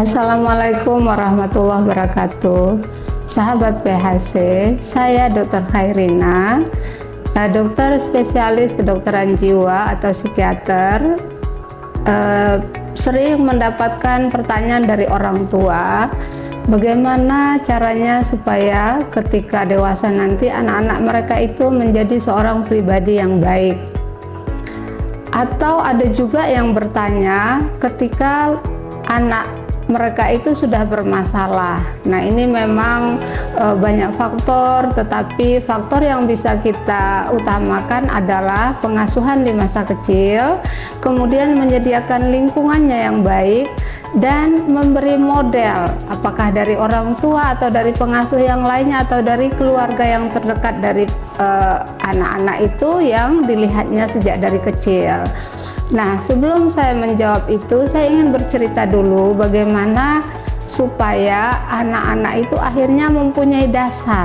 Assalamualaikum warahmatullahi wabarakatuh. Sahabat PHC, saya Dr. Khairina, dokter spesialis kedokteran jiwa atau psikiater. Sering mendapatkan pertanyaan dari orang tua, bagaimana caranya supaya ketika dewasa nanti anak-anak mereka itu menjadi seorang pribadi yang baik. Atau ada juga yang bertanya ketika anak mereka itu sudah bermasalah. Nah, ini memang banyak faktor, tetapi faktor yang bisa kita utamakan adalah pengasuhan di masa kecil, kemudian menyediakan lingkungannya yang baik, dan memberi model, apakah dari orang tua atau dari pengasuh yang lainnya atau dari keluarga yang terdekat dari anak-anak itu yang dilihatnya sejak dari kecil. Nah, sebelum saya menjawab itu, saya ingin bercerita dulu bagaimana supaya anak-anak itu akhirnya mempunyai dasar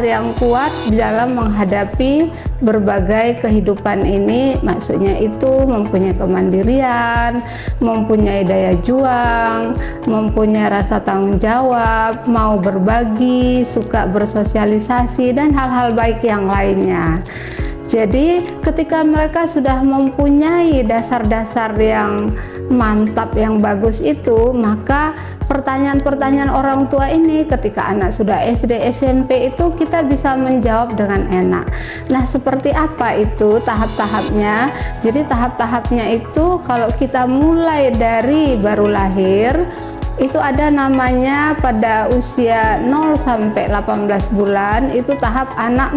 yang kuat dalam menghadapi berbagai kehidupan ini. Maksudnya itu mempunyai kemandirian, mempunyai daya juang, mempunyai rasa tanggung jawab, mau berbagi, suka bersosialisasi, dan hal-hal baik yang lainnya. Jadi ketika mereka sudah mempunyai dasar-dasar yang mantap, yang bagus itu, maka pertanyaan-pertanyaan orang tua ini ketika anak sudah SD, SMP itu kita bisa menjawab dengan enak. Nah, seperti apa itu tahap-tahapnya? Jadi tahap-tahapnya itu kalau kita mulai dari baru lahir, itu ada namanya pada usia 0 sampai 18 bulan, itu tahap anak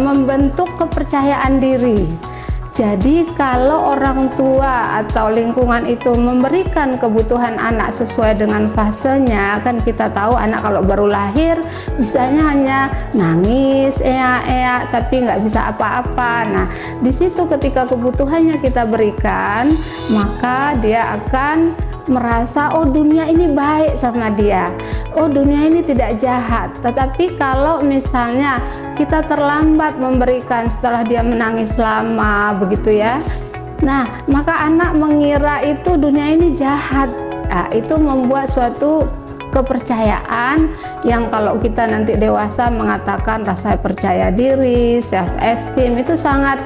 membentuk kepercayaan diri. Jadi kalau orang tua atau lingkungan itu memberikan kebutuhan anak sesuai dengan fasenya, kan kita tahu anak kalau baru lahir bisanya hanya nangis, tapi nggak bisa apa-apa. Nah, di situ ketika kebutuhannya kita berikan, maka dia akan merasa, oh dunia ini baik sama dia, oh dunia ini tidak jahat. Tetapi kalau misalnya kita terlambat memberikan setelah dia menangis lama begitu ya, nah maka anak mengira itu dunia ini jahat. Nah, itu membuat suatu kepercayaan yang kalau kita nanti dewasa mengatakan rasa percaya diri, self esteem itu sangat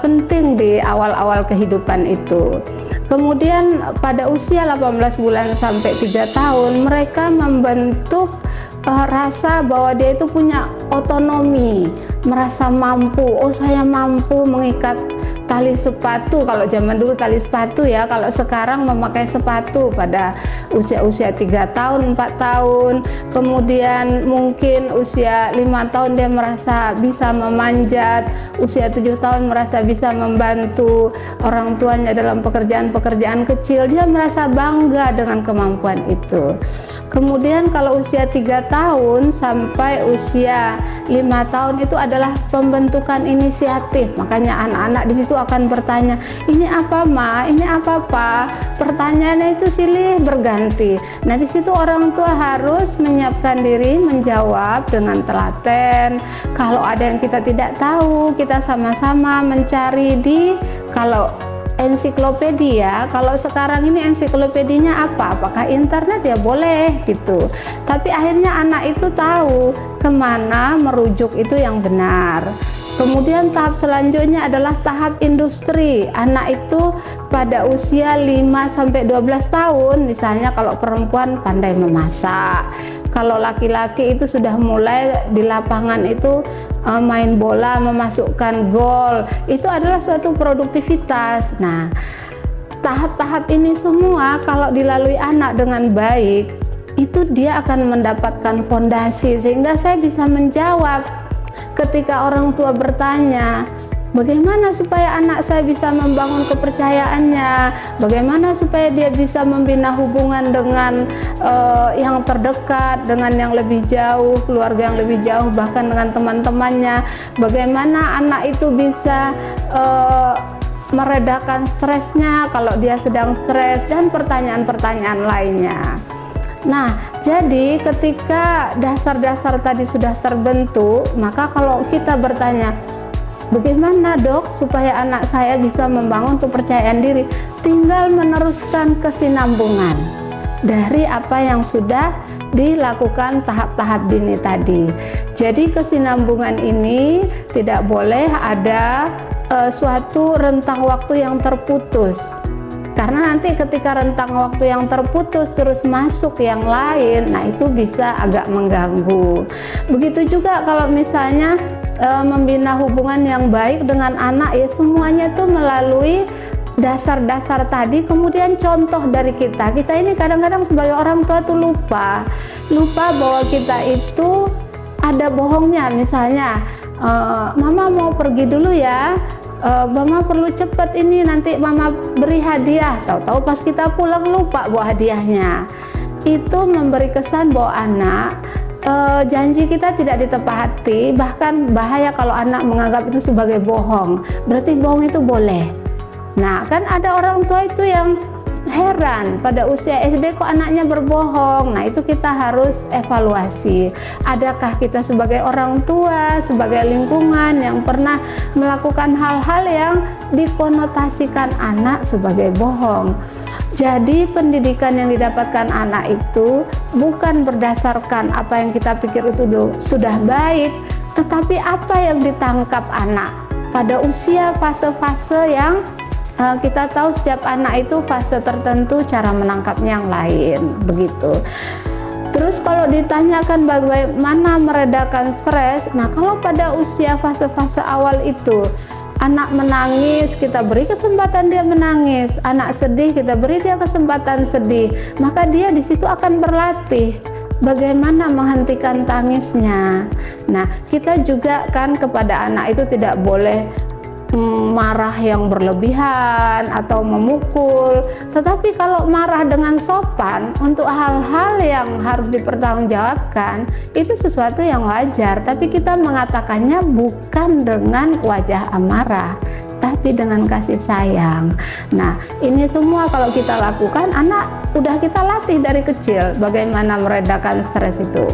penting di awal-awal kehidupan itu. Kemudian pada usia 18 bulan sampai 3 tahun mereka membentuk rasa bahwa dia itu punya otonomi, merasa mampu. Oh, saya mampu mengikat tali sepatu. Kalau zaman dulu tali sepatu ya, kalau sekarang memakai sepatu pada usia-usia 3 tahun, 4 tahun. Kemudian mungkin usia 5 tahun dia merasa bisa memanjat, usia 7 tahun merasa bisa membantu orang tuanya dalam pekerjaan-pekerjaan kecil. Dia merasa bangga dengan kemampuan itu. Kemudian kalau usia 3 tahun sampai usia 5 tahun itu adalah pembentukan inisiatif. Makanya anak-anak di situ akan bertanya, ini apa ma, ini apa pa. Pertanyaannya itu silih berganti. Nah, di situ orang tua harus menyiapkan diri menjawab dengan telaten. Kalau ada yang kita tidak tahu, kita sama-sama mencari di ensiklopedia. Kalau sekarang ini ensiklopedinya apa? Apakah internet? Ya boleh gitu. Tapi akhirnya anak itu tahu kemana merujuk itu yang benar. Kemudian tahap selanjutnya adalah tahap industri. Anak itu pada usia 5 sampai 12 tahun, misalnya kalau perempuan pandai memasak, kalau laki-laki itu sudah mulai di lapangan itu main bola, memasukkan gol. Itu adalah suatu produktivitas. Nah, tahap-tahap ini semua kalau dilalui anak dengan baik, itu dia akan mendapatkan fondasi sehingga saya bisa menjawab ketika orang tua bertanya, bagaimana supaya anak saya bisa membangun kepercayaannya, bagaimana supaya dia bisa membina hubungan dengan yang terdekat, dengan yang lebih jauh, keluarga yang lebih jauh, bahkan dengan teman-temannya, bagaimana anak itu bisa meredakan stresnya kalau dia sedang stres, dan pertanyaan-pertanyaan lainnya. Nah, jadi ketika dasar-dasar tadi sudah terbentuk, maka kalau kita bertanya, bagaimana dok supaya anak saya bisa membangun kepercayaan diri, tinggal meneruskan kesinambungan dari apa yang sudah dilakukan tahap-tahap dini tadi. Jadi kesinambungan ini tidak boleh ada suatu rentang waktu yang terputus. Karena nanti ketika rentang waktu yang terputus terus masuk yang lain, nah itu bisa agak mengganggu. Begitu juga kalau misalnya membina hubungan yang baik dengan anak, ya semuanya tuh melalui dasar-dasar tadi, kemudian contoh dari kita. Kita ini kadang-kadang sebagai orang tua tuh lupa bahwa kita itu ada bohongnya. Misalnya, mama mau pergi dulu ya, mama perlu cepet ini, nanti mama beri hadiah. Tahu-tahu pas kita pulang lupa bawa hadiahnya. Itu memberi kesan bahwa anak janji kita tidak ditepati. Bahkan bahaya kalau anak menganggap itu sebagai bohong. Berarti bohong itu boleh. Nah, kan ada orang tua itu yang heran, pada usia SD kok anaknya berbohong. Nah, itu kita harus evaluasi. Adakah kita sebagai orang tua, sebagai lingkungan yang pernah melakukan hal-hal yang dikonotasikan anak sebagai bohong? Jadi pendidikan yang didapatkan anak itu bukan berdasarkan apa yang kita pikir itu sudah baik, tetapi apa yang ditangkap anak pada usia fase-fase yang kita tahu setiap anak itu fase tertentu cara menangkapnya yang lain, begitu. Terus kalau ditanyakan bagaimana meredakan stres, nah kalau pada usia fase-fase awal itu anak menangis, kita beri kesempatan dia menangis. Anak sedih, kita beri dia kesempatan sedih. Maka dia di situ akan berlatih bagaimana menghentikan tangisnya. Nah, kita juga kan kepada anak itu tidak boleh marah yang berlebihan atau memukul. Tetapi kalau marah dengan sopan untuk hal-hal yang harus dipertanggungjawabkan, itu sesuatu yang wajar. Tapi kita mengatakannya bukan dengan wajah amarah, tapi dengan kasih sayang. Nah, ini semua kalau kita lakukan, anak udah kita latih dari kecil bagaimana meredakan stres itu.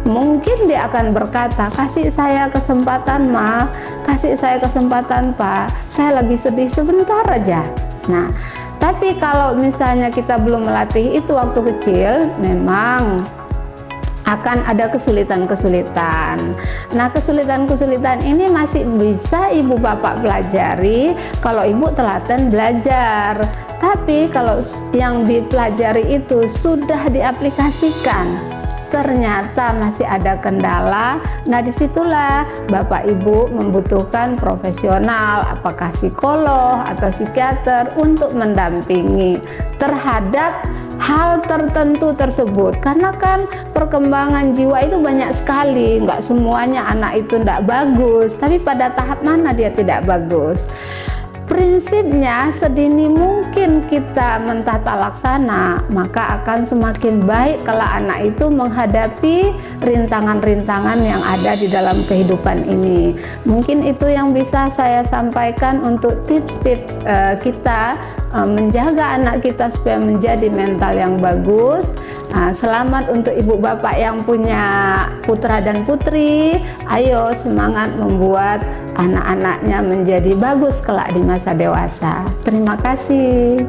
Mungkin dia akan berkata, kasih saya kesempatan ma, kasih saya kesempatan pak, saya lagi sedih sebentar aja. Nah, tapi kalau misalnya kita belum melatih itu waktu kecil, memang akan ada kesulitan-kesulitan. Nah, kesulitan-kesulitan ini masih bisa ibu bapak pelajari kalau ibu telaten belajar. Tapi kalau yang dipelajari itu sudah diaplikasikan, ternyata masih ada kendala. Nah, disitulah bapak ibu membutuhkan profesional, apakah psikolog atau psikiater untuk mendampingi terhadap hal tertentu tersebut. Karena kan perkembangan jiwa itu banyak sekali, nggak semuanya anak itu tidak bagus, tapi pada tahap mana dia tidak bagus. Prinsipnya sedini mungkin kita mentata laksana, maka akan semakin baik kalau anak itu menghadapi rintangan-rintangan yang ada di dalam kehidupan ini. Mungkin itu yang bisa saya sampaikan untuk tips-tips kita menjaga anak kita supaya menjadi mental yang bagus. Selamat untuk ibu bapak yang punya putra dan putri. Ayo semangat membuat anak-anaknya menjadi bagus kelak di masa dewasa. Terima kasih.